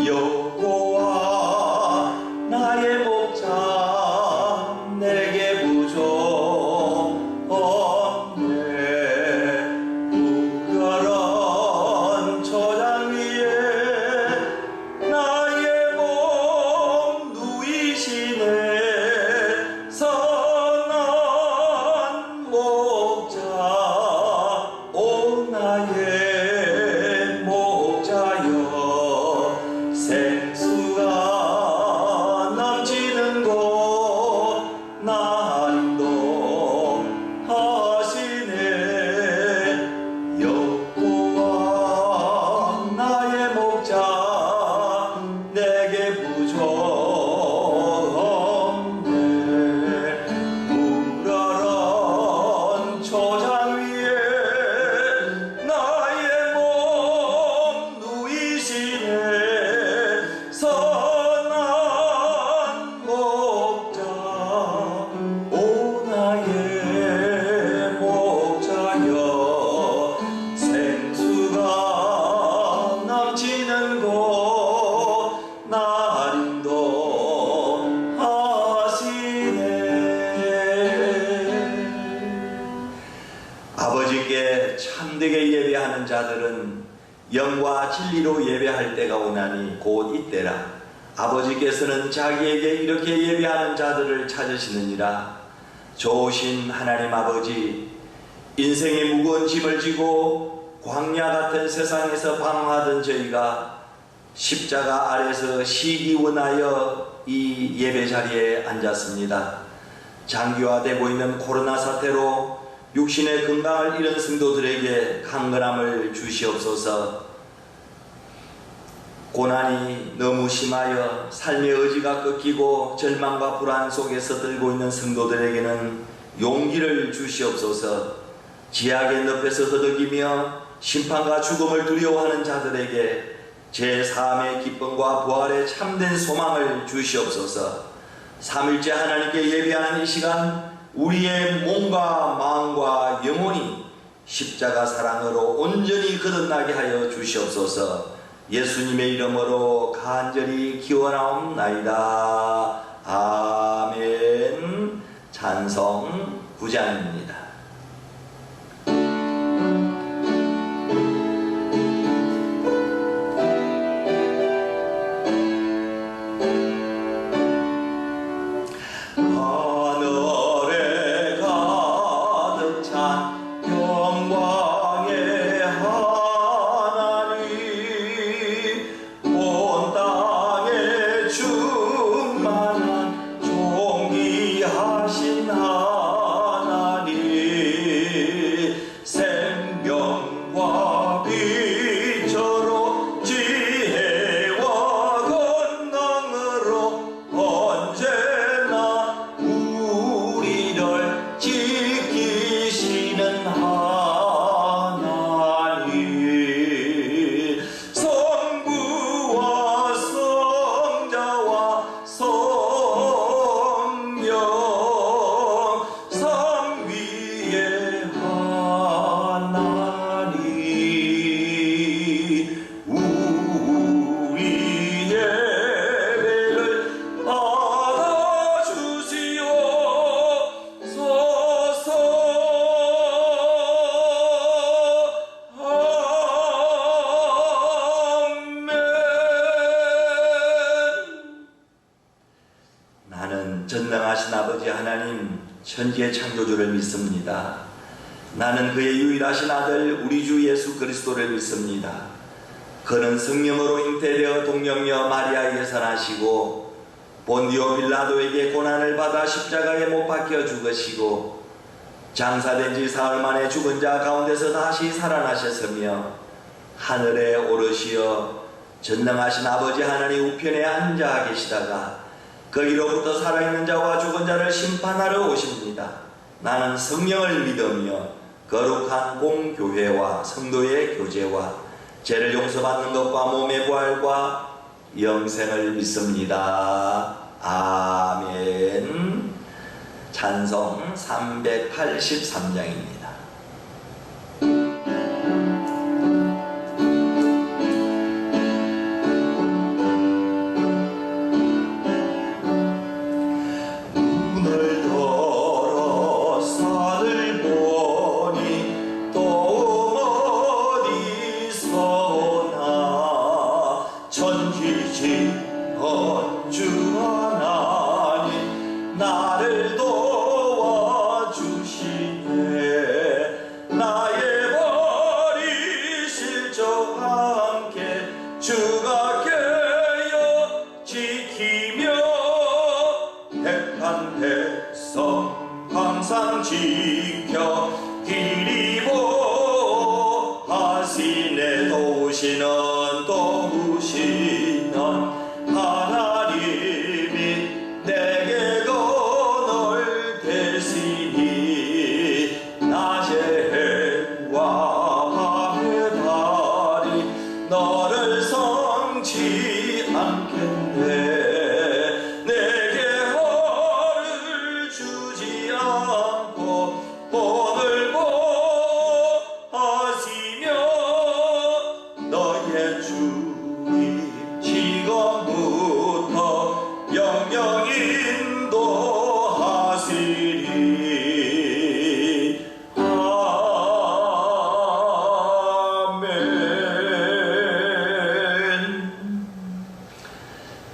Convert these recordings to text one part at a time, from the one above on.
여호와 나의 목자 내게 부족 없네. 무별한 초장 위에 나의 몸 누이시네. 선한 목자 오 나의 목자여. 생수가 넘치는 곳 난도 하시네. 여호와 나의 목자 내게 부족 없네. 푸르른 초장 위에 나의 몸 누이시네. 선한 목자 오 나의 목자여. 생수가 넘치는 곳 나림도 하시네. 아버지께 참되게 예배하는 자들은 영과 진리로 예배할 때가 오나니 곧 이때라. 아버지께서는 자기에게 이렇게 예배하는 자들을 찾으시느니라. 좋으신 하나님 아버지, 인생의 무거운 짐을 지고 광야 같은 세상에서 방황하던 저희가 십자가 아래서 쉬기 원하여 이 예배 자리에 앉았습니다. 장기화되고 있는 코로나 사태로 육신의 건강을 잃은 성도들에게 강건함을 주시옵소서. 고난이 너무 심하여 삶의 의지가 꺾이고 절망과 불안 속에서 들고 있는 성도들에게는 용기를 주시옵소서. 지약의 늪에서 허덕이며 심판과 죽음을 두려워하는 자들에게 제3의 기쁨과 부활의 참된 소망을 주시옵소서. 삼일째 하나님께 예배하는 이 시간 우리의 몸과 마음과 영혼이 십자가 사랑으로 온전히 거듭나게 하여 주시옵소서. 예수님의 이름으로 간절히 기원하옵나이다. 아멘. 찬송 9장입니다. 전능하신 아버지 하나님 천지의 창조주를 믿습니다. 나는 그의 유일하신 아들 우리 주 예수 그리스도를 믿습니다. 그는 성령으로 잉태되어 동정녀 마리아에게 살아시고 본디오 빌라도에게 고난을 받아 십자가에 못 박혀 죽으시고 장사된 지 사흘 만에 죽은 자 가운데서 다시 살아나셨으며 하늘에 오르시어 전능하신 아버지 하나님 우편에 앉아 계시다가 거기로부터 살아있는 자와 죽은 자를 심판하러 오십니다. 나는 성령을 믿으며 거룩한 공교회와 성도의 교제와 죄를 용서받는 것과 몸의 부활과 영생을 믿습니다. 아멘. 찬송 383장입니다. 지키던 주 하나님 나를 도와주시네. 나의 버리실 적 함께 주가 껴요 지키며 택한 백성 항상 지켜 길이 보하시네. 도우시는 하나님이 내게 건을 대시니 낮의 해와 밤의 달이 너를 성치 않겠네. 내게 허를 주지 않고 본을 보하시며 너의 주님 지금부터 영영 인도하시리. 아멘.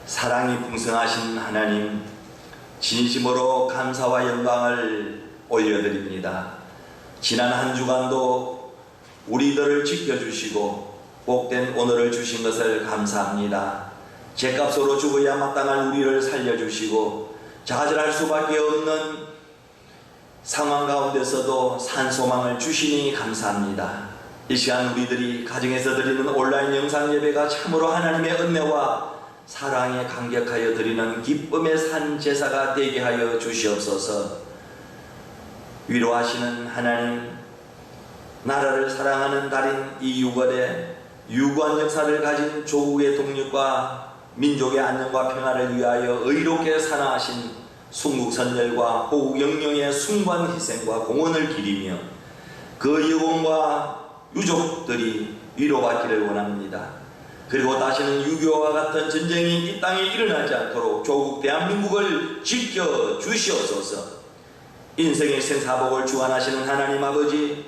사랑이 풍성하신 하나님, 진심으로 감사와 영광을 올려드립니다. 지난 한 주간도 우리들을 지켜주시고 복된 오늘을 주신 것을 감사합니다. 죄값으로 죽어야 마땅할 우리를 살려주시고 좌절할 수밖에 없는 상황 가운데서도 산소망을 주시니 감사합니다. 이 시간 우리들이 가정에서 드리는 온라인 영상 예배가 참으로 하나님의 은혜와 사랑에 감격하여 드리는 기쁨의 산 제사가 되게 하여 주시옵소서. 위로하시는 하나님, 나라를 사랑하는 달인 이 6월에 유구한 역사를 가진 조국의 독립과 민족의 안녕과 평화를 위하여 의롭게 산화하신 순국선열과 호국 영령의 숭고한 희생과 공헌을 기리며 그 영혼과 유족들이 위로받기를 원합니다. 그리고 다시는 6.25와 같은 전쟁이 이 땅에 일어나지 않도록 조국 대한민국을 지켜주시옵소서. 인생의 생사복을 주관하시는 하나님 아버지,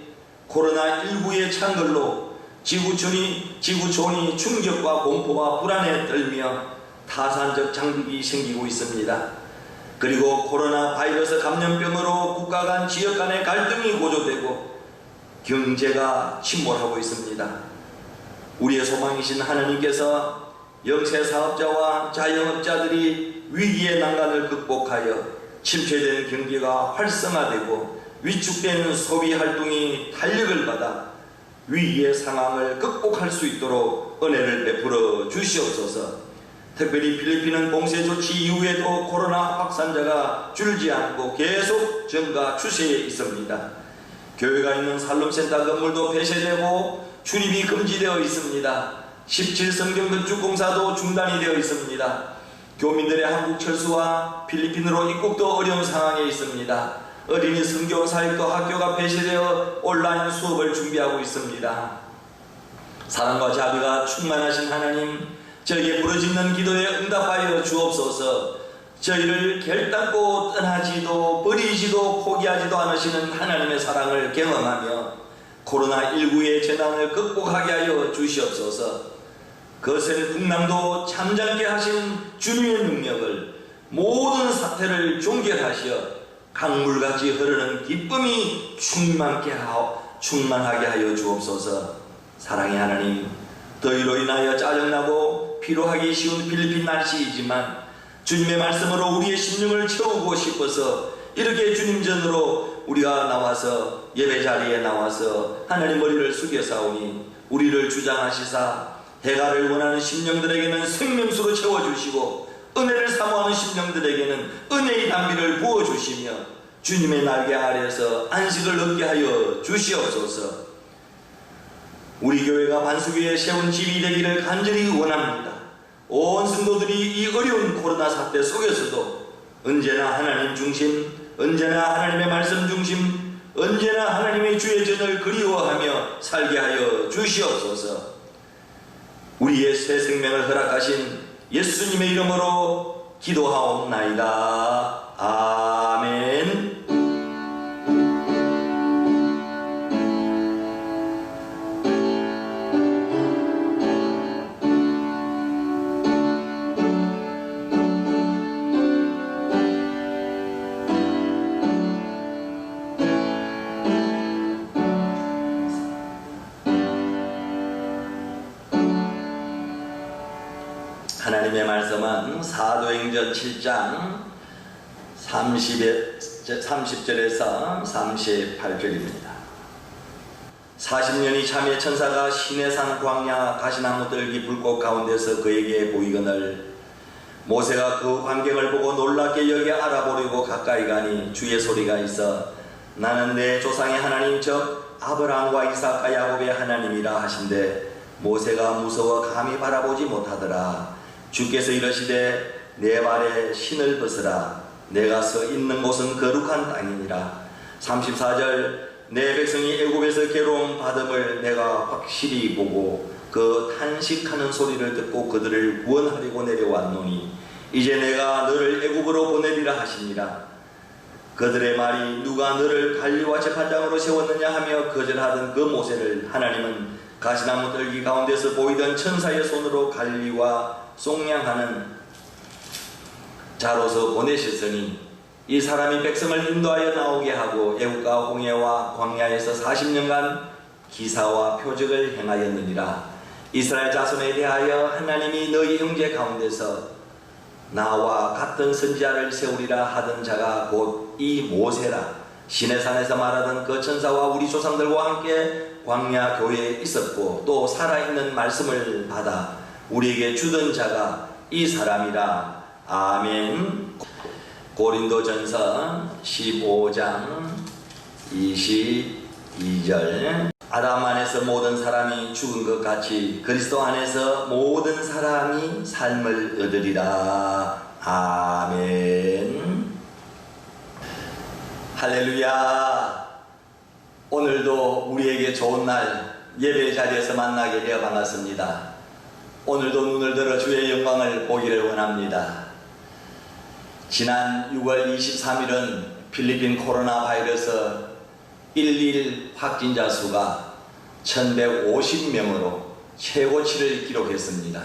코로나19의 창걸로 지구촌이 충격과 공포와 불안에 떨며 타산적 장벽이 생기고 있습니다. 그리고 코로나 바이러스 감염병으로 국가 간 지역 간의 갈등이 고조되고 경제가 침몰하고 있습니다. 우리의 소망이신 하나님께서 영세사업자와 자영업자들이 위기의 난간을 극복하여 침체된 경기가 활성화되고 위축된 소비활동이 탄력을 받아 위기의 상황을 극복할 수 있도록 은혜를 베풀어 주시옵소서. 특별히 필리핀은 봉쇄 조치 이후에도 코로나 확산자가 줄지 않고 계속 증가 추세에 있습니다. 교회가 있는 살롬센터 건물도 폐쇄되고 출입이 금지되어 있습니다. 17성경 건축 공사도 중단이 되어 있습니다. 교민들의 한국 철수와 필리핀으로 입국도 어려운 상황에 있습니다. 어린이 선교 사역도 학교가 폐쇄되어 온라인 수업을 준비하고 있습니다. 사랑과 자비가 충만하신 하나님, 저에게 부르짖는 기도에 응답하여 주옵소서. 저희를 결단코 떠나지도 버리지도 포기하지도 않으시는 하나님의 사랑을 경험하며 코로나19의 재난을 극복하게 하여 주시옵소서. 거센 풍랑도 잠잠게 하신 주님의 능력을 모든 사태를 종결하시어 강물같이 흐르는 기쁨이 충만하게 하여 주옵소서. 사랑의 하나님, 더위로 인하여 짜증나고 피로하기 쉬운 필리핀 날씨이지만 주님의 말씀으로 우리의 심령을 채우고 싶어서 이렇게 주님 전으로 우리가 나와서 예배 자리에 나와서 하나님 머리를 숙여사오니 우리를 주장하시사 해가를 원하는 심령들에게는 생명수로 채워주시고 은혜를 사모하는 심령들에게는 은혜의 담비를 부어주시며 주님의 날개 아래에서 안식을 얻게 하여 주시옵소서. 우리 교회가 반석위에 세운 집이 되기를 간절히 원합니다. 온 성도들이 이 어려운 코로나 사태 속에서도 언제나 하나님 중심, 언제나 하나님의 말씀 중심, 언제나 하나님의 주의 전을 그리워하며 살게 하여 주시옵소서. 우리의 새 생명을 허락하신 예수님의 이름으로 기도하옵나이다. 아멘. 하나님의 말씀은 사도행전 7장 30절에서 38절입니다. 40년이 참에 천사가 시내산 광야 가시나무 들기 불꽃 가운데서 그에게 보이거늘 모세가 그 광경을 보고 놀랍게 여겨 알아보려고 가까이 가니 주의 소리가 있어 나는 내 조상의 하나님 즉 아브라함과 이삭과 야곱의 하나님이라 하신대 모세가 무서워 감히 바라보지 못하더라. 주께서 이르시되 내 발에 신을 벗으라. 내가 서 있는 곳은 거룩한 땅이니라. 34절 내 백성이 애굽에서 괴로움 받음을 내가 확실히 보고 그 탄식하는 소리를 듣고 그들을 구원하려고 내려왔노니 이제 내가 너를 애굽으로 보내리라 하시니라. 그들의 말이 누가 너를 관리와 재판장으로 세웠느냐 하며 거절하던 그 모세를 하나님은 가시나무 들기 가운데서 보이던 천사의 손으로 관리와 속량하는 자로서 보내셨으니 이 사람이 백성을 인도하여 나오게 하고 애국과 홍해와 광야에서 40년간 기사와 표적을 행하였느니라. 이스라엘 자손에 대하여 하나님이 너희 형제 가운데서 나와 같은 선지자를 세우리라 하던 자가 곧 이 모세라. 시내산에서 말하던 그 천사와 우리 조상들과 함께 광야 교회에 있었고 또 살아있는 말씀을 받아 우리에게 주던 자가 이 사람이라. 아멘. 고린도전서 15장 22절 아담 안에서 모든 사람이 죽은 것 같이 그리스도 안에서 모든 사람이 삶을 얻으리라. 아멘. 할렐루야. 오늘도 우리에게 좋은 날 예배 자리에서 만나게 되어 반갑습니다. 오늘도 눈을 들어 주의 영광을 보기를 원합니다. 지난 6월 23일은 필리핀 코로나 바이러스 1일 확진자 수가 1150명으로 최고치를 기록했습니다.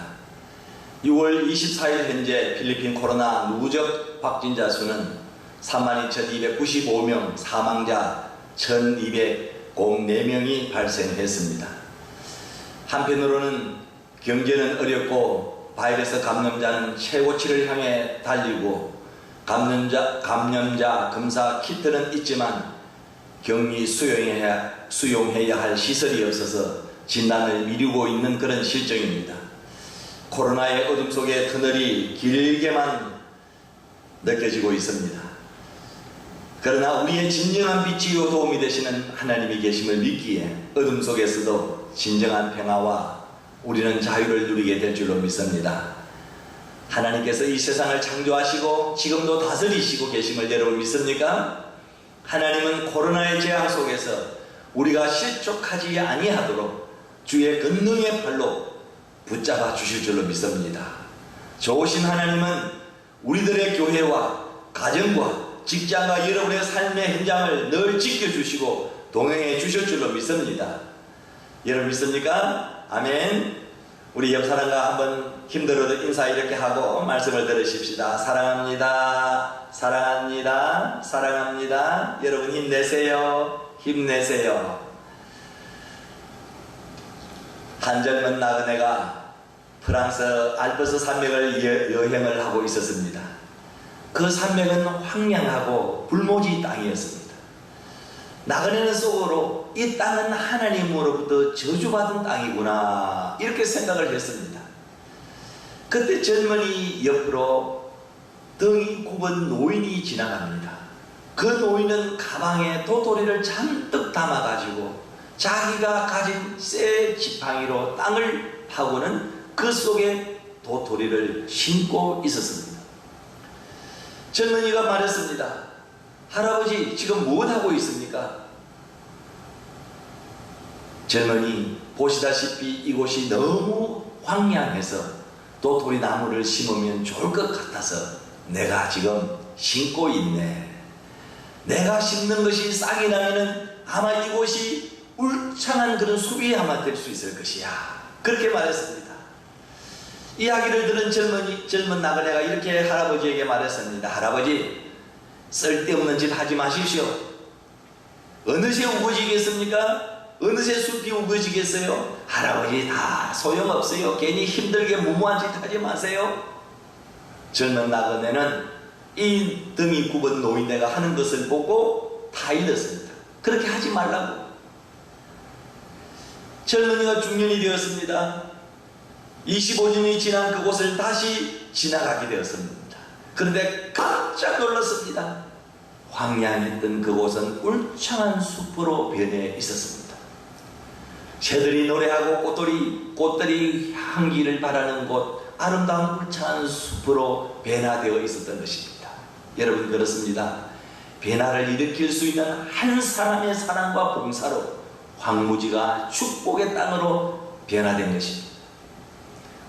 6월 24일 현재 필리핀 코로나 누적 확진자 수는 32,295명, 사망자 1,204명이 발생했습니다. 한편으로는 경제는 어렵고 바이러스 감염자는 최고치를 향해 달리고 감염자 검사 키트는 있지만 격리 수용해야 할 시설이 없어서 진단을 미루고 있는 그런 실정입니다. 코로나의 어둠 속에 터널이 길게만 느껴지고 있습니다. 그러나 우리의 진정한 빛이요 도움이 되시는 하나님이 계심을 믿기에 어둠 속에서도 진정한 평화와 우리는 자유를 누리게 될 줄로 믿습니다. 하나님께서 이 세상을 창조하시고 지금도 다스리시고 계심을 여러분 믿습니까? 하나님은 코로나의 재앙 속에서 우리가 실족하지 아니하도록 주의 권능의 팔로 붙잡아 주실 줄로 믿습니다. 좋으신 하나님은 우리들의 교회와 가정과 직장과 여러분의 삶의 현장을 늘 지켜주시고 동행해 주실 줄로 믿습니다. 여러분 믿습니까? 아멘. 우리 옆 사람과 한번 힘들어도 인사 이렇게 하고 말씀을 들으십시다. 사랑합니다. 사랑합니다. 사랑합니다. 여러분 힘내세요. 힘내세요. 한 젊은 나그네가 프랑스 알프스 산맥을 여행을 하고 있었습니다. 그 산맥은 황량하고 불모지 땅이었습니다. 나그네는 속으로 이 땅은 하나님으로부터 저주받은 땅이구나 이렇게 생각을 했습니다. 그때 젊은이 옆으로 등이 굽은 노인이 지나갑니다. 그 노인은 가방에 도토리를 잔뜩 담아가지고 자기가 가진 쇠 지팡이로 땅을 파고는 그 속에 도토리를 심고 있었습니다. 젊은이가 말했습니다. 할아버지 지금 무엇하고 있습니까? 젊은이 보시다시피 이곳이 너무 황량해서 도토리 나무를 심으면 좋을 것 같아서 내가 지금 심고 있네. 내가 심는 것이 싹이 나면은 아마 이곳이 울창한 그런 숲이 아마 될 수 있을 것이야. 그렇게 말했습니다. 이야기를 들은 젊은 나그네가 이렇게 할아버지에게 말했습니다. 할아버지 쓸데없는 짓 하지 마십시오. 어느새 우거지겠습니까? 어느새 숲이 우거지겠어요? 할아버지 다 소용없어요. 괜히 힘들게 무모한 짓 하지 마세요. 젊은 나그네는 이 등이 굽은 노인네가 하는 것을 보고 다 일렀습니다. 그렇게 하지 말라고. 젊은이가 중년이 되었습니다. 25년이 지난 그곳을 다시 지나가게 되었습니다. 그런데 깜짝 놀랐습니다. 황량했던 그곳은 울창한 숲으로 변해 있었습니다. 새들이 노래하고 꽃들이 향기를 바라는 곳, 아름다운 울창한 숲으로 변화되어 있었던 것입니다. 여러분, 그렇습니다. 변화를 일으킬 수 있는 한 사람의 사랑과 봉사로 황무지가 축복의 땅으로 변화된 것입니다.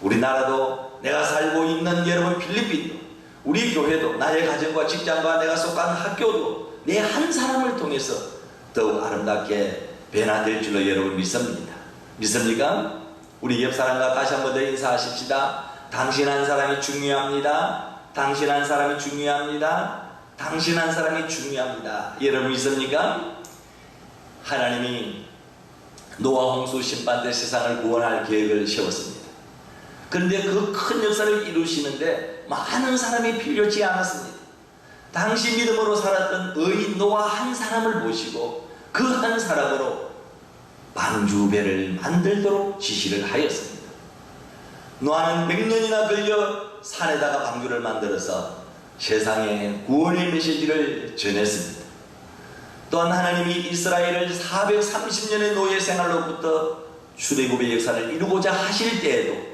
우리나라도, 내가 살고 있는 여러분 필리핀도, 우리 교회도, 나의 가정과 직장과 내가 속한 학교도 내 한 사람을 통해서 더욱 아름답게 변화될 줄로 여러분 믿습니다. 믿습니까? 우리 옆 사람과 다시 한번 더 인사하십시다. 당신 한 사람이 중요합니다. 당신 한 사람이 중요합니다. 당신 한 사람이 중요합니다. 여러분 믿습니까? 하나님이 노아 홍수 심판 때 세상을 구원할 계획을 세웠습니다. 그런데 그 큰 역사를 이루시는데 많은 사람이 필요치 않았습니다. 당시 믿음으로 살았던 의인 노아 한 사람을 모시고 그 한 사람으로 방주배를 만들도록 지시를 하였습니다. 노아는 100년이나 걸려 산에다가 방주를 만들어서 세상에 구원의 메시지를 전했습니다. 또한 하나님이 이스라엘을 430년의 노예 생활로부터 출애굽의 역사를 이루고자 하실 때에도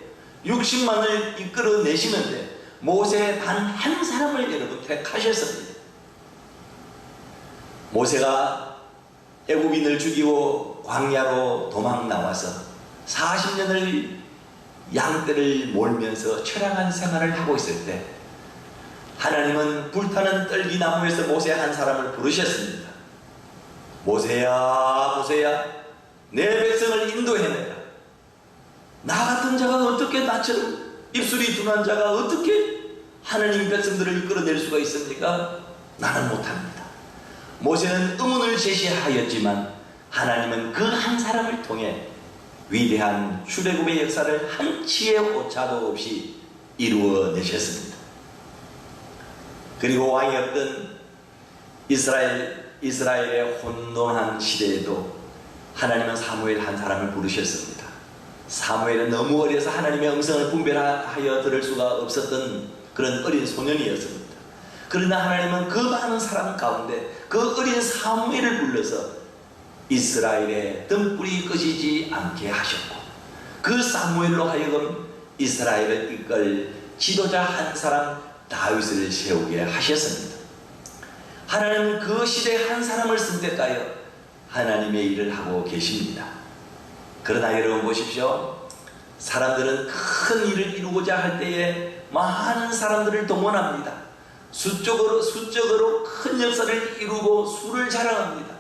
60만을 이끌어내시는데 모세 단 한 사람을 여러분 택하셨습니다. 모세가 애굽인을 죽이고 광야로 도망 나와서 40년을 양떼를 몰면서 처량한 생활을 하고 있을 때 하나님은 불타는 떨기나무에서 모세 한 사람을 부르셨습니다. 모세야, 모세야, 내 백성을 인도해내라. 나 같은 자가 어떻게, 나처럼 입술이 둔한 자가 어떻게 하나님 백성들을 이끌어낼 수가 있습니까? 나는 못합니다. 모세는 의문을 제시하였지만 하나님은 그 한 사람을 통해 위대한 출애굽의 역사를 한치의 오차도 없이 이루어내셨습니다. 그리고 왕이 없던 이스라엘의 혼돈한 시대에도 하나님은 사무엘 한 사람을 부르셨습니다. 사무엘은 너무 어려서 하나님의 음성을 분별하여 들을 수가 없었던 그런 어린 소년이었습니다. 그러나 하나님은 그 많은 사람 가운데 그 어린 사무엘을 불러서 이스라엘의 등불이 꺼지지 않게 하셨고, 그 사무엘로 하여금 이스라엘을 이끌 지도자 한 사람 다윗을 세우게 하셨습니다. 하나님은 그 시대에 한 사람을 선택하여 하나님의 일을 하고 계십니다. 그러나 여러분 보십시오. 사람들은 큰 일을 이루고자 할 때에 많은 사람들을 동원합니다. 수적으로 큰 역사를 이루고 수를 자랑합니다.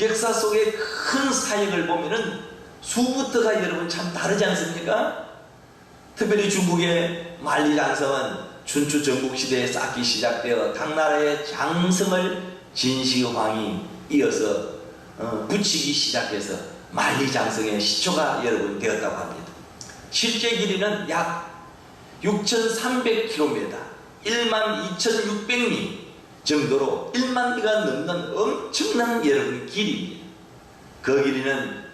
역사 속의 큰 사역을 보면은 수부터가 여러분 참 다르지 않습니까? 특별히 중국의 만리장성은 춘추 전국시대에 쌓기 시작되어 당나라의 장성을 진시황이 이어서 붙이기 시작해서 만리장성의 시초가 여러분 되었다고 합니다. 실제 길이는 약 6,300km, 12,600리 정도로 1만 리가 넘는 엄청난 여러분 길이입니다. 그 길이는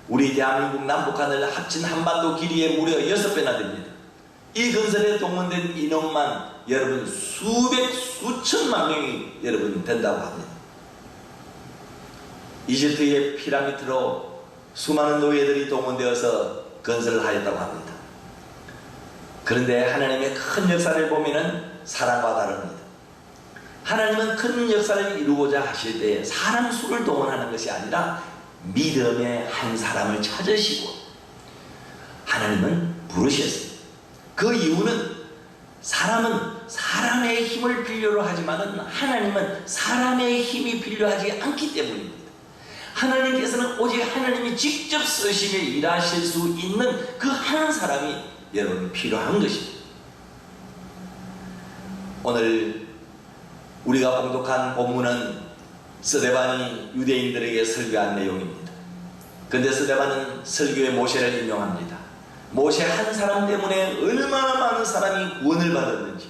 우리 대한민국 남북한을 합친 한반도 길이의 무려 6배나 됩니다. 이 건설에 동원된 인원만 여러분 수천만 명이 여러분 된다고 합니다. 이집트의 피라미드로 수많은 노예들이 동원되어서 건설을 하였다고 합니다. 그런데 하나님의 큰 역사를 보면은 사랑과 다릅니다. 하나님은 큰 역사를 이루고자 하실 때 사람 수를 동원하는 것이 아니라 믿음의 한 사람을 찾으시고 하나님은 부르셨습니다. 그 이유는 사람은 사람의 힘을 필요로 하지만은 하나님은 사람의 힘이 필요하지 않기 때문입니다. 하나님께서는 오직 하나님이 직접 쓰시며 일하실 수 있는 그 한 사람이 여러분 필요한 것입니다. 오늘 우리가 봉독한 본문은 스데반이 유대인들에게 설교한 내용입니다. 근데 스데반은 설교에 모세를 인용합니다. 모세 한 사람 때문에 얼마나 많은 사람이 구원을 받았는지,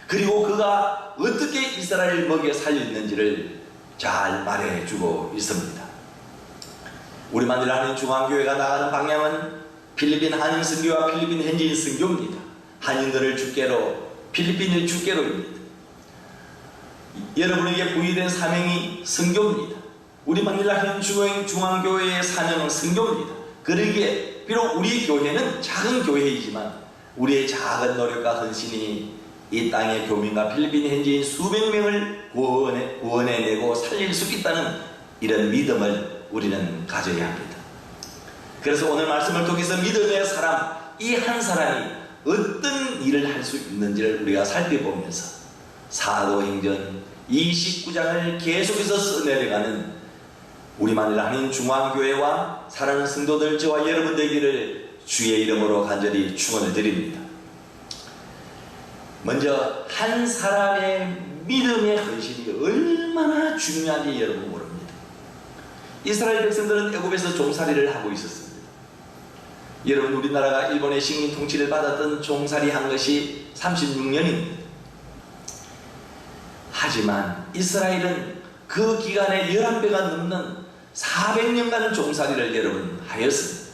그리고 그가 어떻게 이스라엘을 먹여 살렸는지를 잘 말해주고 있습니다. 우리 만일 하는 중앙교회가 나가는 방향은 필리핀 한인 선교와 필리핀 현지인 선교입니다. 한인들을 주께로, 필리핀을 주께로입니다. 여러분에게 부여된 사명이 선교입니다. 우리 만일 하는 중앙교회의 사명은 선교입니다. 그러기에 비록 우리 교회는 작은 교회이지만 우리의 작은 노력과 헌신이 이 땅의 교민과 필리핀 현지인 수백 명을 구원해내고 살릴 수 있다는 이런 믿음을 우리는 가져야 합니다. 그래서 오늘 말씀을 통해서 믿음의 사람, 이 한 사람이 어떤 일을 할 수 있는지를 우리가 살펴보면서 사도행전 29장을 계속해서 써내려가는 우리만을 아닌 중앙교회와 사랑하는 성도들, 저와 여러분 되기를 주의 이름으로 간절히 축원을 드립니다. 먼저 한 사람의 믿음의 헌신이 얼마나 중요한지 여러분 모릅니다. 이스라엘 백성들은 애굽에서 종살이를 하고 있었습니다. 여러분, 우리나라가 일본의 식민 통치를 받았던 종살이 한 것이 36년입니다. 하지만 이스라엘은 그 기간에 11배가 넘는 400년간 종살이를 여러분 하였습니다.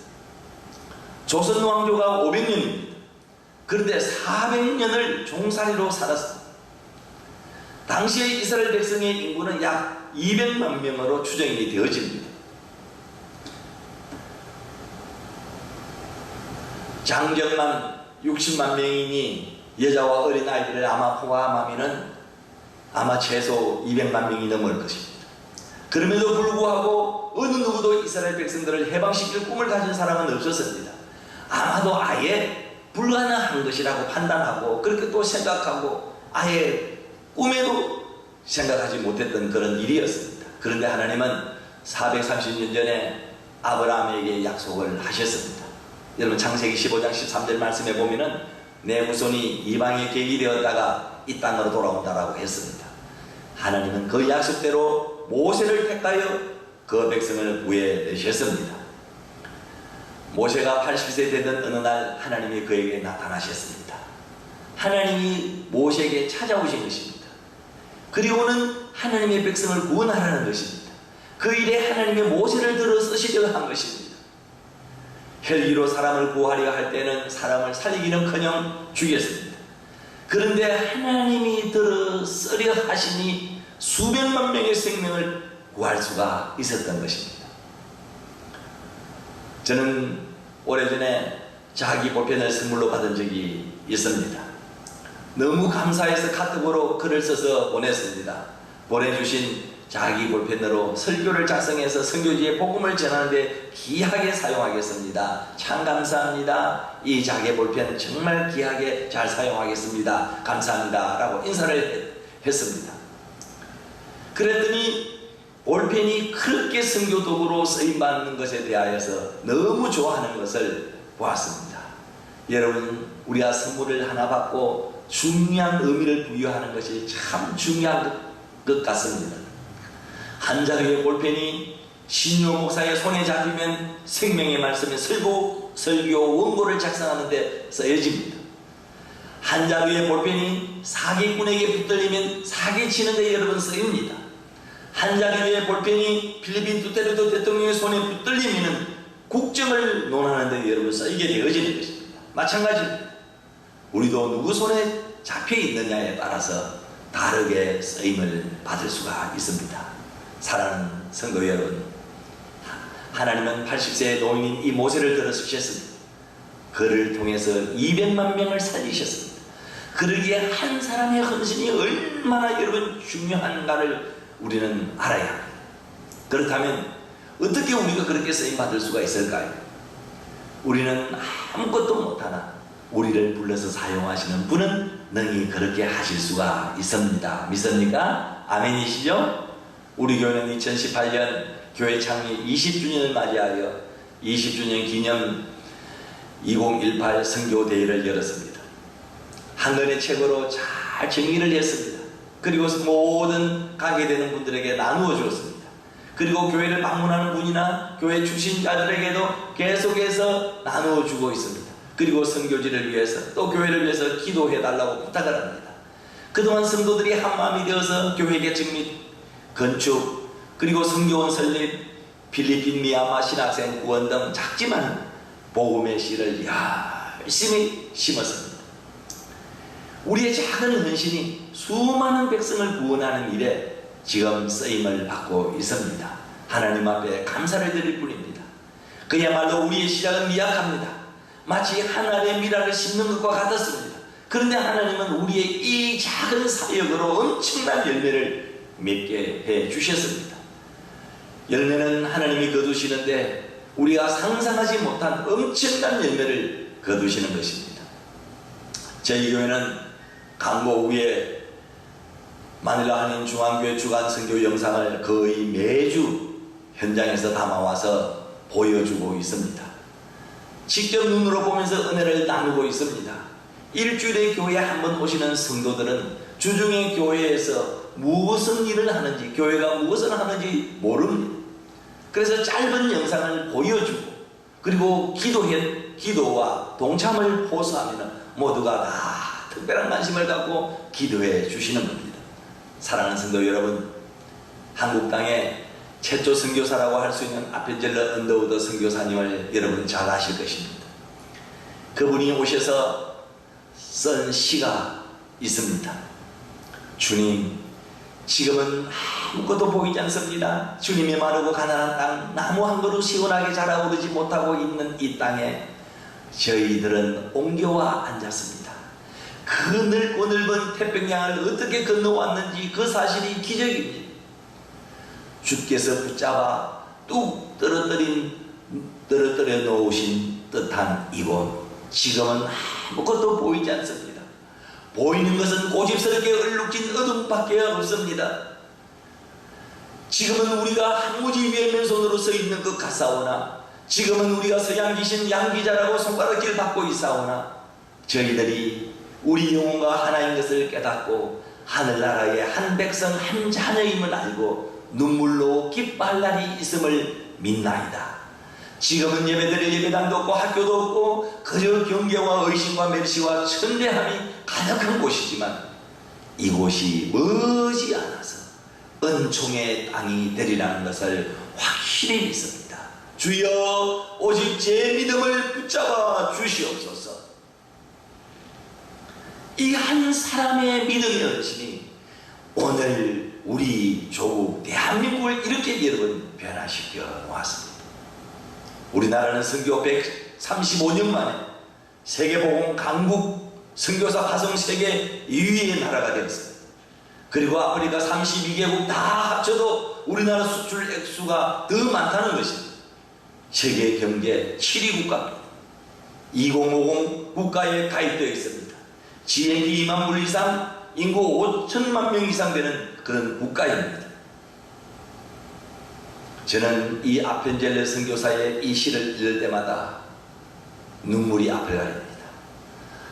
조선 왕조가 500년입니다. 그런데 400년을 종살이로 살았습니다. 당시에 이스라엘 백성의 인구는 약 200만 명으로 추정이 되어집니다. 장정만 60만 명이니 여자와 어린아이들을 아마 포함하면 아마 최소 200만 명이 넘을 것입니다. 그럼에도 불구하고 어느 누구도 이스라엘 백성들을 해방시킬 꿈을 가진 사람은 없었습니다. 아마도 아예 불가능한 것이라고 판단하고 그렇게 또 생각하고 아예 꿈에도 생각하지 못했던 그런 일이었습니다. 그런데 하나님은 430년 전에 아브라함에게 약속을 하셨습니다. 여러분, 창세기 15장 13절 말씀에 보면은 내 후손이 이방의 객이 되었다가 이 땅으로 돌아온다라고 했습니다. 하나님은 그 약속대로 모세를 택하여 그 백성을 구해내셨습니다. 모세가 80세 되던 어느 날 하나님이 그에게 나타나셨습니다. 하나님이 모세에게 찾아오신 것입니다. 그리고는 하나님의 백성을 구원하라는 것입니다. 그 일에 하나님의 모세를 들어 쓰시려 한 것입니다. 혈기로 사람을 구하려 할 때는 사람을 살리기는커녕 죽였습니다. 그런데 하나님이 들어 쓰려 하시니 수백만 명의 생명을 구할 수가 있었던 것입니다. 저는 오래전에 자기 볼펜을 선물로 받은 적이 있습니다. 너무 감사해서 카톡으로 글을 써서 보냈습니다. 보내주신 자기 볼펜으로 설교를 작성해서 선교지에 복음을 전하는데 귀하게 사용하겠습니다. 참 감사합니다. 이 자기 볼펜 정말 귀하게 잘 사용하겠습니다. 감사합니다. 라고 인사를 했습니다. 그랬더니 볼펜이 그렇게 선교 도구로 쓰임받는 것에 대하여서 너무 좋아하는 것을 보았습니다. 여러분, 우리가 선물을 하나 받고 중요한 의미를 부여하는 것이 참 중요한 것 같습니다. 한 자루의 볼펜이 신유 목사의 손에 잡히면 생명의 말씀의 설교 원고를 작성하는데 쓰여집니다. 한 자루의 볼펜이 사기꾼에게 붙들리면 사기치는데 여러 번 쓰입니다. 한 자루의 볼펜이 필리핀 두테르테 대통령의 손에 붙들리면 국정을 논하는데 여러 번 쓰이게 되어지는 것입니다. 마찬가지입니다. 우리도 누구 손에 잡혀 있느냐에 따라서 다르게 쓰임을 받을 수가 있습니다. 사랑하는 성도 여러분, 하나님은 80세의 노인인 이 모세를 들어 쓰셨습니다. 그를 통해서 200만 명을 살리셨습니다. 그러기에 한 사람의 헌신이 얼마나 여러분 중요한가를 우리는 알아야 합니다. 그렇다면 어떻게 우리가 그렇게 쓰임받을 수가 있을까요? 우리는 아무것도 못하나 우리를 불러서 사용하시는 분은 능히 그렇게 하실 수가 있습니다. 믿습니까? 아멘이시죠? 우리 교회는 2018년 교회 창립 20주년을 맞이하여 20주년 기념 2018 선교대회를 열었습니다. 한 권의 책으로 잘 정리를 했습니다. 그리고 모든 가게 되는 분들에게 나누어 주었습니다. 그리고 교회를 방문하는 분이나 교회 출신자들에게도 계속해서 나누어주고 있습니다. 그리고 선교지를 위해서 또 교회를 위해서 기도해달라고 부탁을 합니다. 그동안 성도들이 한마음이 되어서 교회 개척 및 건축, 그리고 선교원 설립, 필리핀 미얀마 신학생 구원 등 작지만 복음의 씨를 열심히 심었습니다. 우리의 작은 헌신이 수많은 백성을 구원하는 일에 지금 쓰임을 받고 있습니다. 하나님 앞에 감사를 드릴 뿐입니다. 그야말로 우리의 시작은 미약합니다. 마치 한 알의 미랄을 심는 것과 같았습니다. 그런데 하나님은 우리의 이 작은 사역으로 엄청난 열매를 맺게 해 주셨습니다. 열매는 하나님이 거두시는데 우리가 상상하지 못한 엄청난 열매를 거두시는 것입니다. 저희 교회는 강보 후에 마닐라 한인 중앙교회 주간 선교 영상을 거의 매주 현장에서 담아와서 보여주고 있습니다. 직접 눈으로 보면서 은혜를 나누고 있습니다. 일주일에 교회에 한 번 오시는 성도들은 주중에 교회에서 무엇은 일을 하는지, 교회가 무엇을 하는지 모릅니다. 그래서 짧은 영상을 보여주고 그리고 기도와 동참을 호소하면 모두가 다 특별한 관심을 갖고 기도해 주시는 겁니다. 사랑하는 성도 여러분, 한국 땅에 최초 선교사라고 할 수 있는 아펜젤러 언더우드 선교사님을 여러분 잘 아실 것입니다. 그분이 오셔서 쓴 시가 있습니다. 주님, 지금은 아무것도 보이지 않습니다. 주님의 마르고 가난한 땅, 나무 한 그루 시원하게 자라오르지 못하고 있는 이 땅에 저희들은 옮겨와 앉았습니다. 그 넓고 넓은 태평양을 어떻게 건너왔는지 그 사실이 기적입니다. 주께서 붙잡아 뚝 떨어뜨려 놓으신 듯한 이곳, 지금은 아무것도 보이지 않습니다. 보이는 것은 고집스럽게 얼룩진 어둠밖에 없습니다. 지금은 우리가 한무지 위에 맨손으로 서 있는 것 같사오나, 지금은 우리가 서양 귀신 양기자라고 손가락질 받고 있사오나, 저희들이 우리 영혼과 하나인 것을 깨닫고 하늘나라의 한 백성 한 자녀임을 알고 눈물로 기뻐할 날이 있음을 믿나이다. 지금은 예배드릴 예배당도 없고 학교도 없고 그저 경계와 의심과 멸시와 천대함이 가득한 곳이지만 이곳이 머지않아서 은총의 땅이 되리라는 것을 확실히 믿습니다. 주여, 오직 제 믿음을 붙잡아 주시옵소서. 이 한 사람의 믿음의 헌신이 오늘 우리 조국 대한민국을 이렇게 여러분 변화시켜 놓았습니다. 우리나라는 선교 135년 만에 세계복음 강국 선교사 파송 세계 2위의 나라가 되었습니다. 그리고 아프리카 32개국 다 합쳐도 우리나라 수출 액수가 더 많다는 것입니다. 세계 경제 7위 국가입니다. 2050 국가에 가입되어 있습니다. GNP 2만 불 이상, 인구 5천만 명 이상 되는 그런 국가입니다. 저는 이 아펜젤러 선교사의 이 시를 읽을 때마다 눈물이 앞을 가립니다.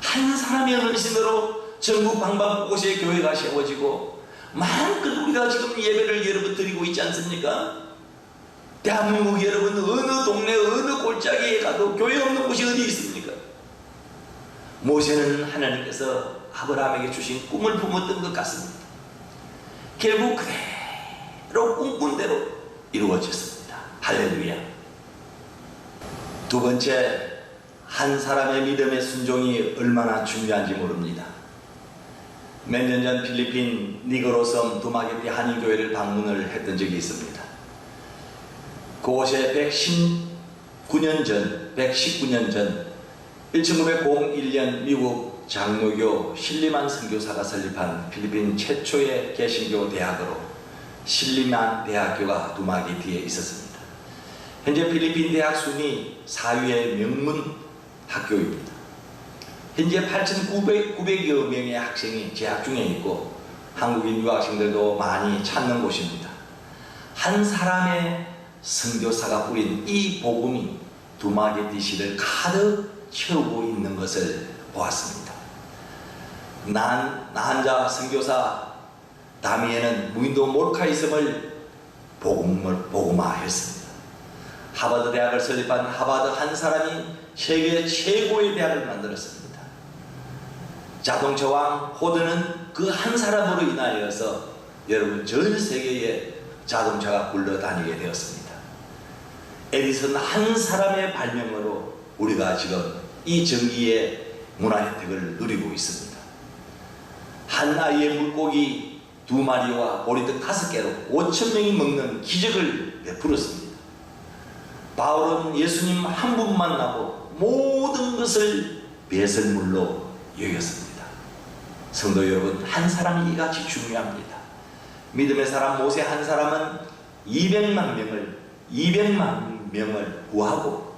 한 사람의 헌신으로 전국 방방곳곳에 교회가 세워지고 마음껏 우리가 지금 예배를 여러분 드리고 있지 않습니까? 대한민국 여러분 어느 동네 어느 골짜기에 가도 교회 없는 곳이 어디 있습니까? 모세는 하나님께서 아브라함에게 주신 꿈을 품었던 것 같습니다. 결국 그대로 꿈꾼 대로 이루어졌습니다. 할렐루야. 두 번째, 한 사람의 믿음의 순종이 얼마나 중요한지 모릅니다. 몇 년 전 필리핀 니그로섬 두마게티 한인교회를 방문을 했던 적이 있습니다. 그곳에 119년 전 1901년 미국 장로교 신리만 선교사가 설립한 필리핀 최초의 개신교 대학으로 신리만 대학교가 두마게티에 있었습니다. 현재 필리핀 대학 순위 4위의 명문 학교입니다. 현재 8,900여 명의 학생이 재학 중에 있고 한국인 유학생들도 많이 찾는 곳입니다. 한 사람의 선교사가 뿌린 이 복음이 두마게티시를 가득 채우고 있는 것을 보았습니다. 나한자 선교사 다미에는 무인도 모르카이섬을 복음화했습니다. 하버드 대학을 설립한 하버드 한 사람이 세계 최고의 대학을 만들었습니다. 자동차 왕 포드는 그 한 사람으로 인하여서 여러분 전 세계에 자동차가 굴러다니게 되었습니다. 에디슨 한 사람의 발명으로 우리가 지금 이 전기의 문화 혜택을 누리고 있습니다. 한 아이의 물고기 2마리와 보리떡 5개로 5,000명이 먹는 기적을 베풀었습니다. 바울은 예수님 한 분 만나고 모든 것을 배설물로 여겼습니다. 성도 여러분, 한 사람이 이같이 중요합니다. 믿음의 사람 모세 한 사람은 200만 명을 구하고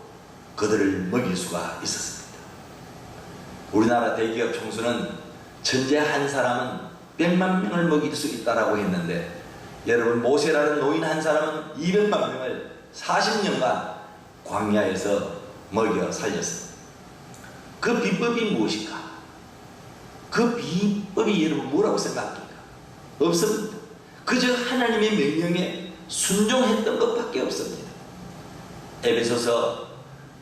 그들을 먹일 수가 있었습니다. 우리나라 대기업 총수는 천재 한 사람은 100만 명을 먹일 수 있다고 했는데, 여러분 모세라는 노인 한 사람은 200만 명을 40년간 광야에서 먹여 살렸습니다. 그 비법이 무엇일까? 그 비법이 여러분 뭐라고 생각합니까? 없습니다. 그저 하나님의 명령에 순종했던 것밖에 없습니다. 에베소서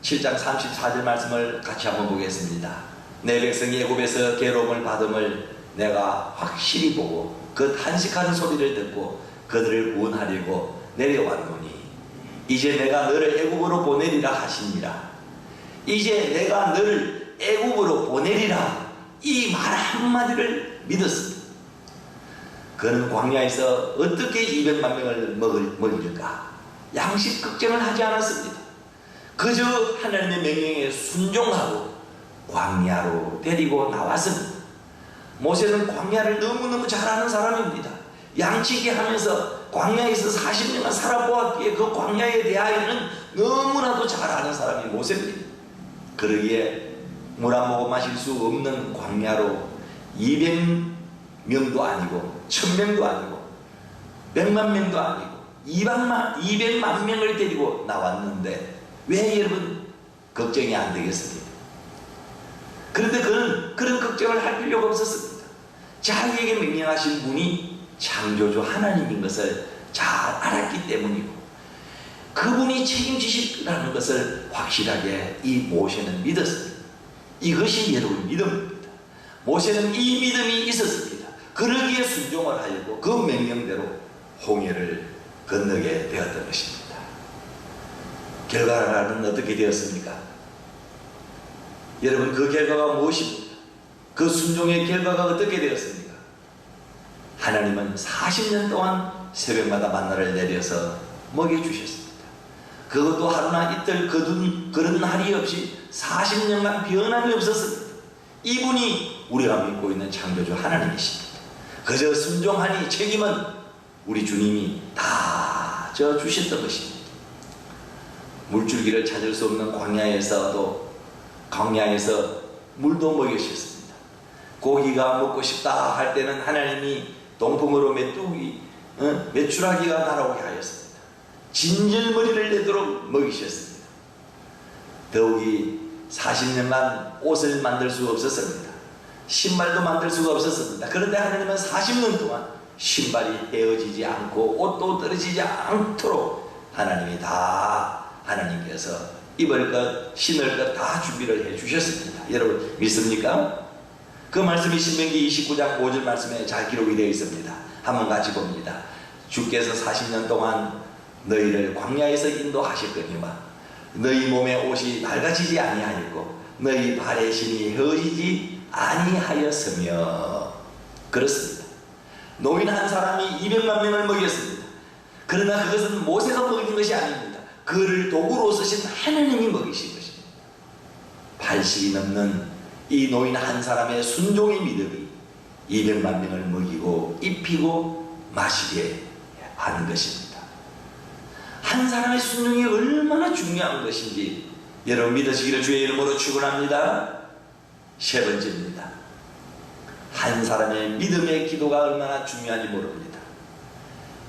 7장 34절 말씀을 같이 한번 보겠습니다. 내 백성이 애굽에서 괴로움을 받음을 내가 확실히 보고 그 탄식하는 소리를 듣고 그들을 구원하려고 내려왔노니 이제 내가 너를 애굽으로 보내리라 하시니라. 이제 내가 너를 애굽으로 보내리라, 이 말 한마디를 믿었습니다. 그는 광야에서 어떻게 200만 명을 먹일까 양식 걱정을 하지 않았습니다. 그저 하나님의 명령에 순종하고 광야로 데리고 나왔습니다. 모세는 광야를 너무너무 잘 아는 사람입니다. 양치기 하면서 광야에서 40년간 살아보았기에 그 광야에 대하여는 너무나도 잘 아는 사람이 모세입니다. 그러기에 물 한 모금 마실 수 없는 광야로 200명도 아니고 1000명도 아니고 100만 명도 아니고 200만 명을 데리고 나왔는데 왜 여러분 걱정이 안 되겠습니까? 그런데 그는 그런 걱정을 할 필요가 없었습니다. 자기에게 명령하신 분이 창조주 하나님인 것을 잘 알았기 때문이고 그분이 책임지시라는 것을 확실하게 이 모세는 믿었습니다. 이것이 여러분 믿음입니다. 모세는 이 믿음이 있었습니다. 그러기에 순종을 하려고 그 명령대로 홍해를 건너게 되었던 것입니다. 결과는 어떻게 되었습니까? 여러분 그 결과가 무엇입니까? 그 순종의 결과가 어떻게 되었습니까? 하나님은 40년 동안 새벽마다 만나를 내려서 먹여주셨습니다. 그것도 하루나 이틀 그런 날이 없이 40년간 변함이 없었습니다. 이분이 우리가 믿고 있는 창조주 하나님이십니다. 그저 순종하니 책임은 우리 주님이 다 져주셨던 것입니다. 물줄기를 찾을 수 없는 광야에서 물도 먹여주셨습니다. 고기가 먹고 싶다 할 때는 하나님이 동풍으로 메추라기가 날아오게 하였습니다. 진절머리를 내도록 먹이셨습니다. 더욱이 40년간 옷을 만들 수 없었습니다. 신발도 만들 수가 없었습니다. 그런데 하나님은 40년 동안 신발이 헤어지지 않고 옷도 떨어지지 않도록 하나님께서 입을 것, 신을 것 다 준비를 해 주셨습니다. 여러분 믿습니까? 그 말씀이 신명기 29장 5절 말씀에 잘 기록이 되어 있습니다. 한번 같이 봅니다. 주께서 40년 동안 너희를 광야에서 인도하셨거니와 너희 몸의 옷이 낡아지지 아니하였고 너희 발의 신이 헤어지지 아니하였으며. 그렇습니다. 노인 한 사람이 200만 명을 먹였습니다. 그러나 그것은 모세가 먹인 것이 아닙니다. 그를 도구로 쓰신 하나님이 먹이신 것입니다. 80이 넘는 이 노인 한 사람의 순종의 믿음이 200만 명을 먹이고 입히고 마시게 하는 것입니다. 한 사람의 순종이 얼마나 중요한 것인지 여러분 믿으시기를 주의 이름으로 축원합니다. 세 번째입니다. 한 사람의 믿음의 기도가 얼마나 중요한지 모릅니다.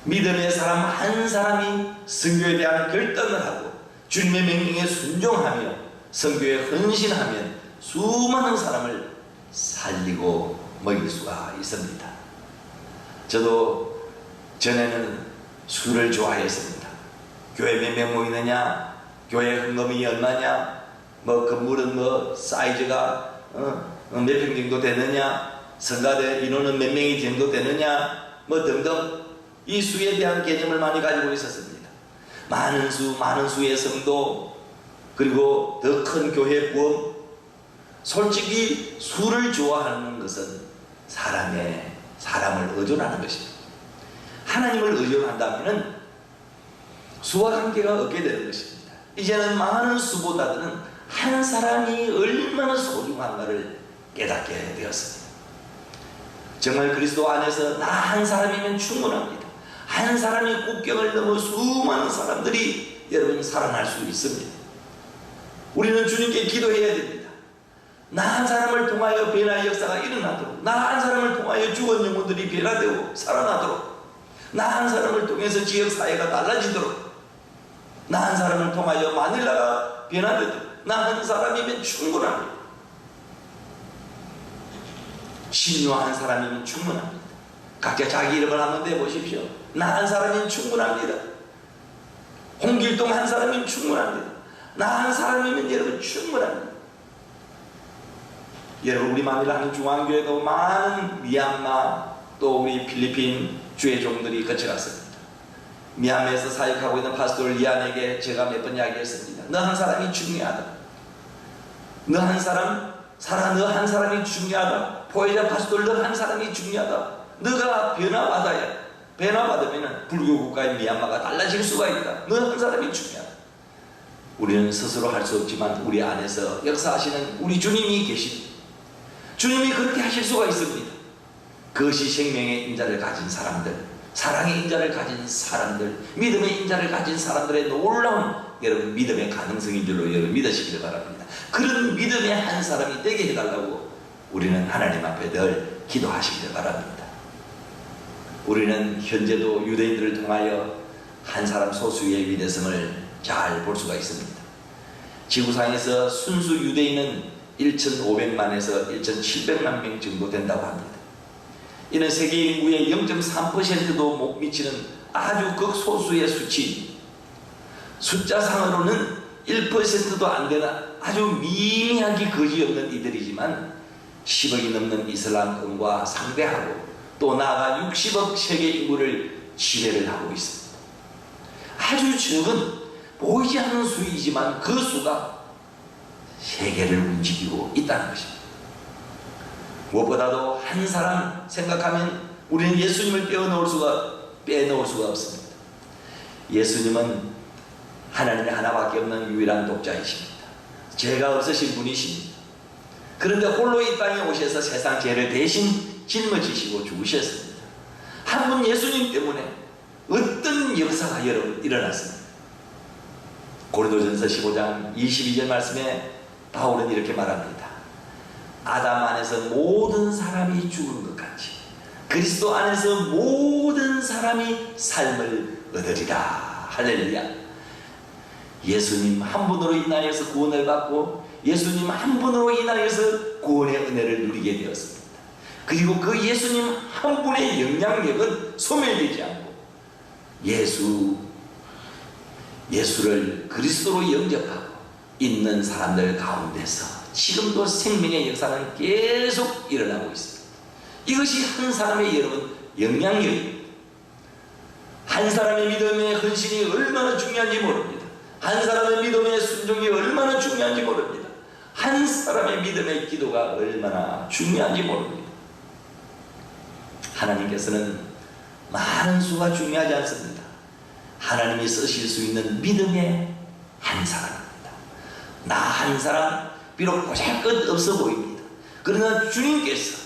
믿음의 사람 한 사람이 선교에 대한 결단을 하고 주님의 명령에 순종하며 선교에 헌신하면 수많은 사람을 살리고 먹일 수가 있습니다. 저도 전에는 술을 좋아했습니다. 교회 몇 명 모이느냐, 교회 헌금이 얼마냐, 뭐 건물은 뭐 사이즈가 몇 평 정도 되느냐, 성가대 인원은 몇 명이 정도 되느냐, 뭐 등등 이 수에 대한 개념을 많이 가지고 있었습니다. 많은 수의 성도, 그리고 더 큰 교회 부흥. 솔직히 술을 좋아하는 것은 사람을 의존하는 것입니다. 하나님을 의존한다면 수와 관계가 없게 되는 것입니다. 이제는 많은 수보다는 한 사람이 얼마나 소중한가를 깨닫게 되었습니다. 정말 그리스도 안에서 나 한 사람이면 충분합니다. 한 사람이 국경을 넘어 수많은 사람들이 여러분 살아날 수 있습니다. 우리는 주님께 기도해야 됩니다. 나 한 사람을 통하여 변화의 역사가 일어나도록, 나 한 사람을 통하여 죽은 영혼들이 변화되고 살아나도록, 나 한 사람을 통해서 지역사회가 달라지도록, 나 한 사람을 통하여 마닐라가 변화되도록, 나 한 사람이면 충분합니다. 신유 한 사람이면 충분합니다. 각자 자기 이름을 한번 대보십시오. 나 한 사람이면 충분합니다. 홍길동 한 사람이면 충분합니다. 나 한 사람이면 여러분 충분합니다. 여러분 우리 마닐라 하는 중앙교회도 많은 미얀마 또 우리 필리핀 주의 종들이 거쳐갔습니다. 미얀마에서 사역하고 있는 파스토 리안에게 제가 몇 번 이야기했습니다. 너 한 사람이 중요하다. 너 한 사람이 중요하다. 포회자 파스토 너 한 사람이 중요하다. 너가 변화받으면 불교 국가의 미얀마가 달라질 수가 있다. 너 한 사람이 중요하다. 우리는 스스로 할 수 없지만 우리 안에서 역사하시는 우리 주님이 계십니다. 주님이 그렇게 하실 수가 있습니다. 그것이 생명의 인자를 가진 사람들, 사랑의 인자를 가진 사람들, 믿음의 인자를 가진 사람들의 놀라운 여러분 믿음의 가능성인 줄로 여러분 믿으시길 바랍니다. 그런 믿음의 한 사람이 되게 해달라고 우리는 하나님 앞에 늘 기도하시길 바랍니다. 우리는 현재도 유대인들을 통하여 한 사람 소수의 위대성을 잘 볼 수가 있습니다. 지구상에서 순수 유대인은 1,500만에서 1,700만 명 정도 된다고 합니다. 이는 세계 인구의 0.3%도 못 미치는 아주 극소수의 수치, 숫자상으로는 1%도 안 되는 아주 미미하게 거지없는 이들이지만 10억이 넘는 이슬람권과 상대하고 또 나아가 60억 세계 인구를 지배를 하고 있습니다. 아주 적은 보이지 않는 수이지만 그 수가 세계를 움직이고 있다는 것입니다. 무엇보다도 한 사람 생각하면 우리는 예수님을 빼놓을 수가 없습니다. 예수님은 하나님의 하나밖에 없는 유일한 독자이십니다. 죄가 없으신 분이십니다. 그런데 홀로 이 땅에 오셔서 세상 죄를 대신 짊어지시고 죽으셨습니다. 한 분 예수님 때문에 어떤 역사가 여러분 일어났습니다. 고린도전서 15장 22절 말씀에 바울은 이렇게 말합니다. 아담 안에서 모든 사람이 죽은 것 같이 그리스도 안에서 모든 사람이 삶을 얻으리라. 할렐루야. 예수님 한 분으로 인하여서 구원을 받고 예수님 한 분으로 인하여서 구원의 은혜를 누리게 되었습니다. 그리고 그 예수님 한 분의 영향력은 소멸되지 않고 예수를 그리스도로 영접하고 있는 사람들 가운데서 지금도 생명의 역사는 계속 일어나고 있습니다. 이것이 한 사람의 여러분 영향력입니다. 한 사람의 믿음의 헌신이 얼마나 중요한지 모릅니다. 한 사람의 믿음의 순종이 얼마나 중요한지 모릅니다. 한 사람의 믿음의 기도가 얼마나 중요한지 모릅니다. 하나님께서는 많은 수가 중요하지 않습니다. 하나님이 쓰실 수 있는 믿음의 한 사람입니다. 나 한 사람 비록 보잘것 없어 보입니다. 그러나 주님께서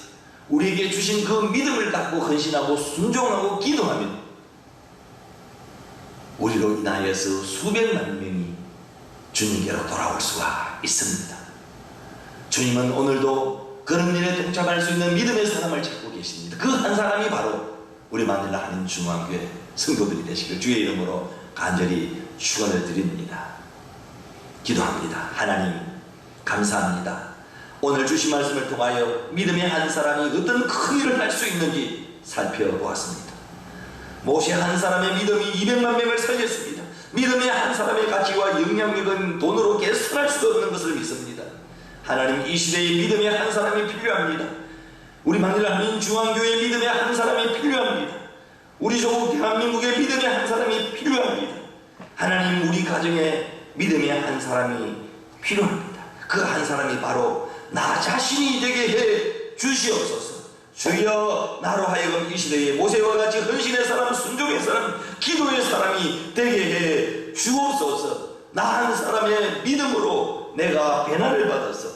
우리에게 주신 그 믿음을 갖고 헌신하고 순종하고 기도하면 우리로 인하여서 수백만 명이 주님께로 돌아올 수가 있습니다. 주님은 오늘도 그런 일에 동참할 수 있는 믿음의 사람을 찾고 계십니다. 그 한 사람이 바로 우리 마닐라 한인 중앙교회 성도들이 되시길 주의 이름으로 간절히 축원을 드립니다. 기도합니다. 하나님 감사합니다. 오늘 주신 말씀을 통하여 믿음의 한 사람이 어떤 큰 일을 할 수 있는지 살펴보았습니다. 모세 한 사람의 믿음이 200만 명을 살렸습니다. 믿음의 한 사람의 가치와 영향력은 돈으로 계산할 수도 없는 것을 믿습니다. 하나님, 이 시대에 믿음의 한 사람이 필요합니다. 우리 만일하민 중앙교회 믿음의 한 사람이 필요합니다. 우리 조국 대한민국의 믿음의 한 사람이 필요합니다. 하나님, 우리 가정에 믿음의 한 사람이 필요합니다. 그 한 사람이 바로 나 자신이 되게 해 주시옵소서. 주여, 나로 하여금 이 시대에 모세와 같이 헌신의 사람, 순종의 사람, 기도의 사람이 되게 해 주옵소서. 나 한 사람의 믿음으로 내가 변화를 받아서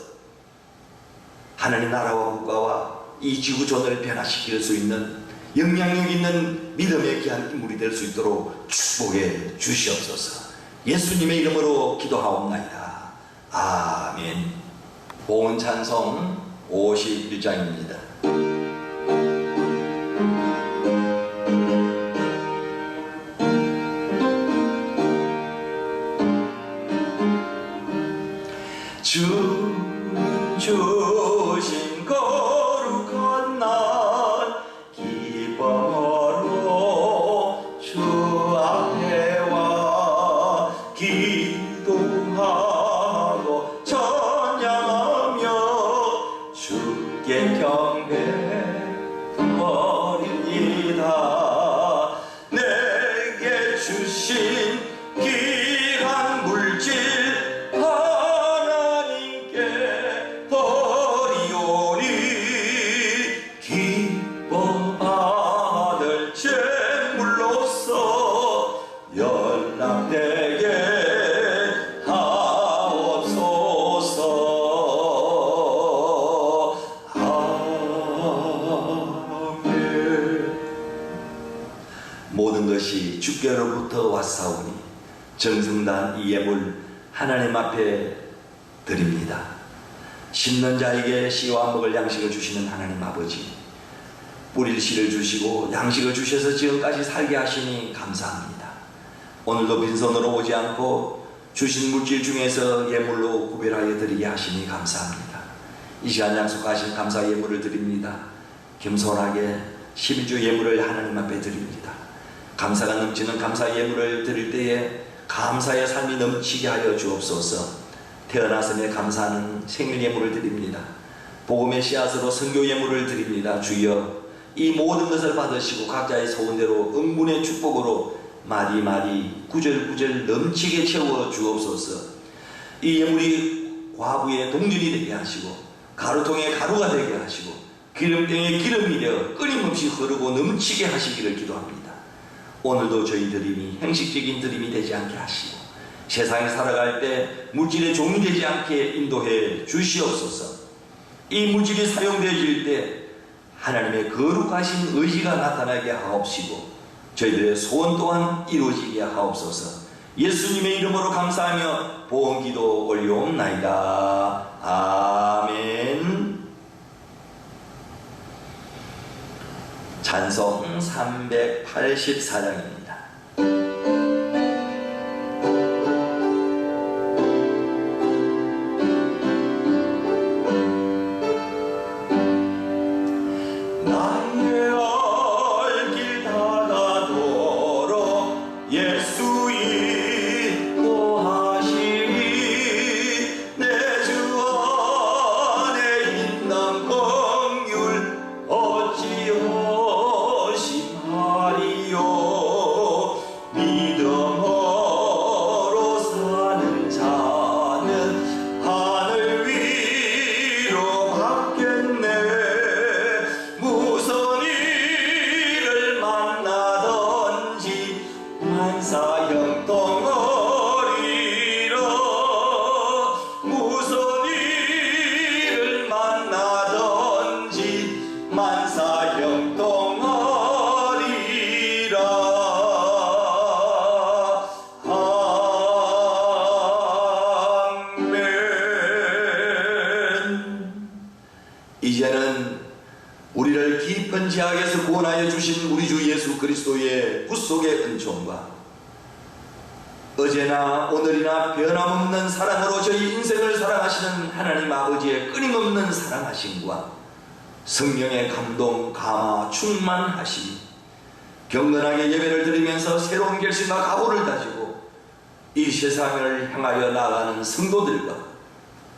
하나님 나라와 국가와 이 지구촌을 변화시킬 수 있는 영향력 있는 믿음의 귀한 인물이 될 수 있도록 축복해 주시옵소서. 예수님의 이름으로 기도하옵나이다. 아멘. 보은 찬송 51장입니다. 주 주신 거룩한 날 기뻐로 주 앞에 와 기도하고 찬양하며 주께 경배드립니다. 내게 주신 귀한 물질 모든 것이 주께로부터 왔사오니 정성단 이 예물 하나님 앞에 드립니다. 심는 자에게 씨와 먹을 양식을 주시는 하나님 아버지, 뿌릴 씨를 주시고 양식을 주셔서 지금까지 살게 하시니 감사합니다. 오늘도 빈손으로 오지 않고 주신 물질 중에서 예물로 구별하여 드리게 하시니 감사합니다. 이 시간 약속하신 감사 예물을 드립니다. 겸손하게 11조 예물을 하나님 앞에 드립니다. 감사가 넘치는 감사 예물을 드릴 때에 감사의 삶이 넘치게 하여 주옵소서. 태어났음에 감사하는 생일 예물을 드립니다. 복음의 씨앗으로 선교 예물을 드립니다. 주여, 이 모든 것을 받으시고 각자의 소원대로 응분의 축복으로 마디마디 구절구절 넘치게 채워 주옵소서. 이 예물이 과부의 동전이 되게 하시고 가루통의 가루가 되게 하시고 기름병의 기름이 되어 끊임없이 흐르고 넘치게 하시기를 기도합니다. 오늘도 저희 드림이 형식적인 드림이 되지 않게 하시고 세상에 살아갈 때 물질의 종이 되지 않게 인도해 주시옵소서. 이 물질이 사용되어질 때 하나님의 거룩하신 의지가 나타나게 하옵시고 저희들의 소원 또한 이루어지게 하옵소서. 예수님의 이름으로 감사하며 보험기도 올려옵나이다. 아멘. 찬송 384장입니다. 이제는 우리를 깊은 지악에서 구원하여 주신 우리 주 예수 그리스도의 구속의 은총과 어제나 오늘이나 변함없는 사랑으로 저희 인생을 사랑하시는 하나님 아버지의 끊임없는 사랑하심과 성령의 감동, 감화, 충만하심, 경건하게 예배를 드리면서 새로운 결심과 각오를 다지고 이 세상을 향하여 나아가는 성도들과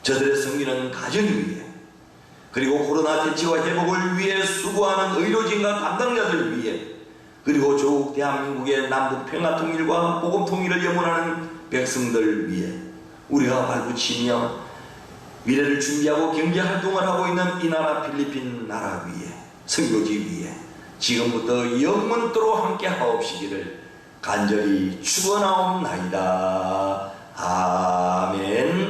저들의 섬기는 가정 위에, 그리고 코로나 대치와 회복을 위해 수고하는 의료진과 담당자들 위해, 그리고 조국 대한민국의 남북 평화 통일과 복음 통일을 염원하는 백성들 위해 우리가 발붙이며 미래를 준비하고 경제 활동을 하고 있는 이 나라 필리핀 나라 위에, 선교지 위에 지금부터 영원토록 함께 하옵시기를 간절히 축원하옵나이다. 아멘.